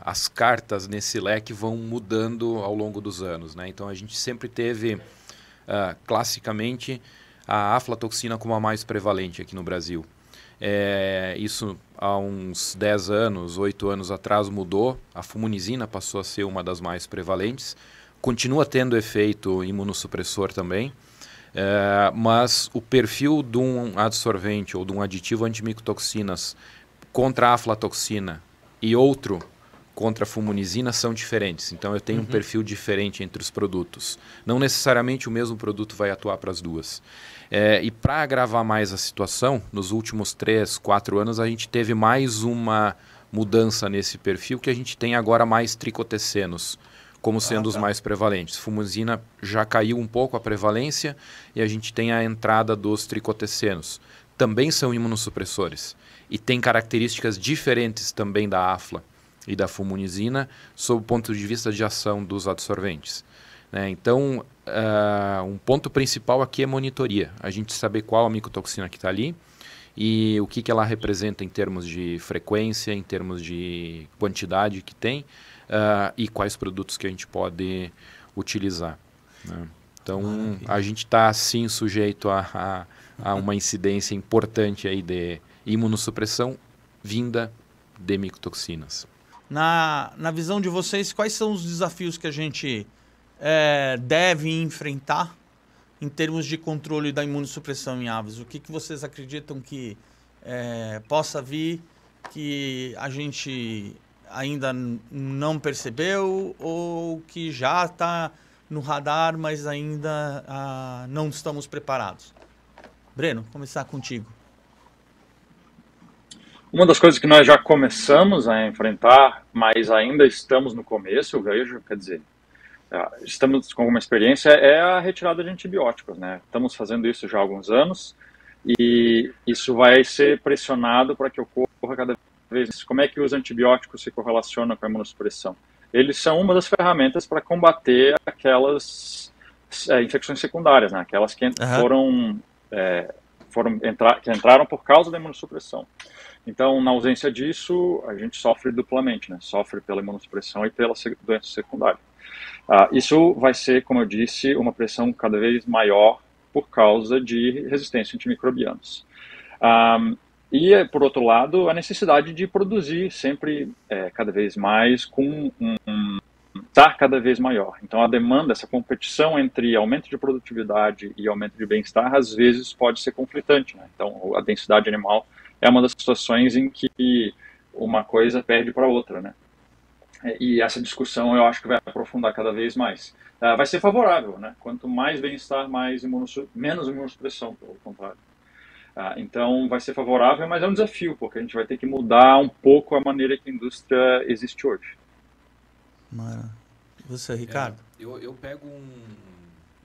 as cartas nesse leque vão mudando ao longo dos anos, né? Então a gente sempre teve, classicamente, a aflatoxina como a mais prevalente aqui no Brasil. Isso há uns 10 anos, 8 anos atrás mudou, a fumonizina passou a ser uma das mais prevalentes, continua tendo efeito imunossupressor também, mas o perfil de um adsorvente ou de um aditivo antimicotoxinas contra a aflatoxina e outro contra a fumonizina são diferentes. Então eu tenho um perfil diferente entre os produtos. Não necessariamente o mesmo produto vai atuar para as duas. E para agravar mais a situação, nos últimos 3, 4 anos a gente teve mais uma mudança nesse perfil, que a gente tem agora mais tricotecenos como sendo os mais prevalentes. Fumonizina já caiu um pouco a prevalência e a gente tem a entrada dos tricotecenos. Também são imunossupressores e tem características diferentes também da afla e da fumonizina sob o ponto de vista de ação dos adsorventes, né? Então, um ponto principal aqui é monitoria. A gente saber qual a micotoxina que está ali e o que ela representa em termos de frequência, em termos de quantidade que tem e quais produtos que a gente pode utilizar, né? Então, a gente está sim sujeito a uma incidência importante aí de imunossupressão vinda de micotoxinas. Na visão de vocês, quais são os desafios que a gente deve enfrentar em termos de controle da imunossupressão em aves? O que vocês acreditam que possa vir que a gente ainda não percebeu ou que já está no radar, mas ainda não estamos preparados? Breno, começar contigo. Uma das coisas que nós já começamos a enfrentar, mas ainda estamos no começo, eu vejo, quer dizer, estamos com uma experiência, é a retirada de antibióticos, né? Estamos fazendo isso já há alguns anos e isso vai ser pressionado para que ocorra cada vez mais. Como é que os antibióticos se correlacionam com a imunossupressão? Eles são uma das ferramentas para combater aquelas infecções secundárias, né? Aquelas que que entraram por causa da imunossupressão. Então, na ausência disso, a gente sofre duplamente, né? Sofre pela imunossupressão e pela doença secundária. Isso vai ser, como eu disse, uma pressão cada vez maior por causa de resistência a antimicrobianos. E, por outro lado, a necessidade de produzir sempre cada vez mais com estar cada vez maior. Então, a demanda, essa competição entre aumento de produtividade e aumento de bem-estar, às vezes pode ser conflitante, né? Então, a densidade animal é uma das situações em que uma coisa perde para a outra, né? E essa discussão eu acho que vai aprofundar cada vez mais. Vai ser favorável, né? Quanto mais bem-estar, menos imunossupressão, pelo contrário. Então vai ser favorável, mas é um desafio, porque a gente vai ter que mudar um pouco a maneira que a indústria existe hoje. E você, Ricardo? Eu pego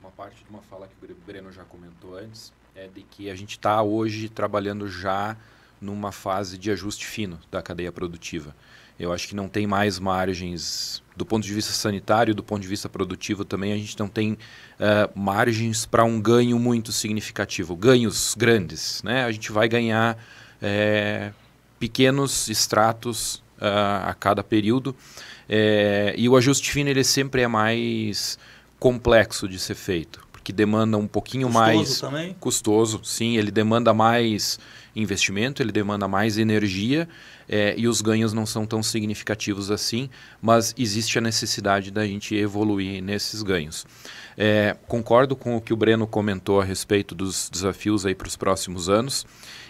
uma parte de uma fala que o Breno já comentou antes, de que a gente está hoje trabalhando já numa fase de ajuste fino da cadeia produtiva. Eu acho que não tem mais margens, do ponto de vista sanitário, do ponto de vista produtivo também, a gente não tem margens para um ganho muito significativo, ganhos grandes, né? A gente vai ganhar pequenos extratos a cada período, e o ajuste fino ele sempre é mais complexo de ser feito, porque demanda um pouquinho mais custoso, sim, ele demanda mais investimento, ele demanda mais energia, e os ganhos não são tão significativos assim, mas existe a necessidade da gente evoluir nesses ganhos. Concordo com o que o Breno comentou a respeito dos desafios aí para os próximos anos,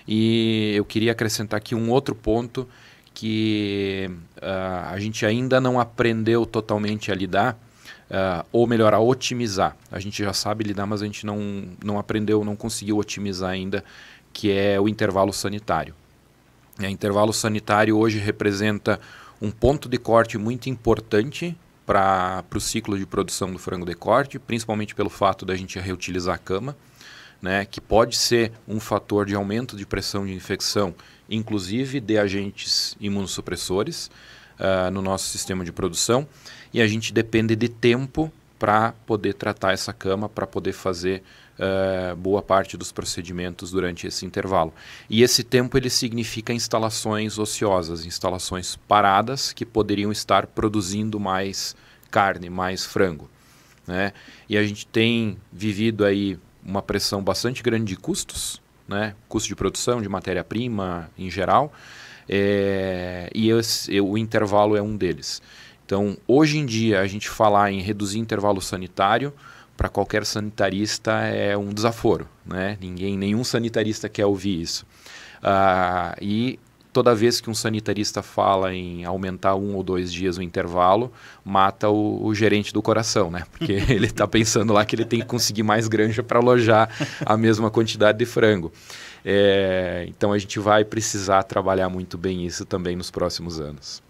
e eu queria acrescentar aqui um outro ponto que a gente ainda não aprendeu totalmente a lidar, ou melhor, a otimizar. A gente já sabe lidar, mas a gente não aprendeu, não conseguiu otimizar ainda, que é o intervalo sanitário. O intervalo sanitário hoje representa um ponto de corte muito importante para o ciclo de produção do frango de corte, principalmente pelo fato da gente reutilizar a cama, né, que pode ser um fator de aumento de pressão de infecção, inclusive de agentes imunossupressores no nosso sistema de produção, e a gente depende de tempo para poder tratar essa cama, para poder fazer boa parte dos procedimentos durante esse intervalo. E esse tempo ele significa instalações ociosas, instalações paradas que poderiam estar produzindo mais carne, mais frango, né? E a gente tem vivido aí uma pressão bastante grande de custos, né? Custo de produção, de matéria-prima em geral, o intervalo é um deles. Então, hoje em dia, a gente falar em reduzir intervalo sanitário, para qualquer sanitarista é um desaforo, né? Nenhum sanitarista quer ouvir isso. E toda vez que um sanitarista fala em aumentar 1 ou 2 dias o intervalo, mata o gerente do coração, né? Porque ele está pensando lá que ele tem que conseguir mais granja para alojar a mesma quantidade de frango. Então a gente vai precisar trabalhar muito bem isso também nos próximos anos.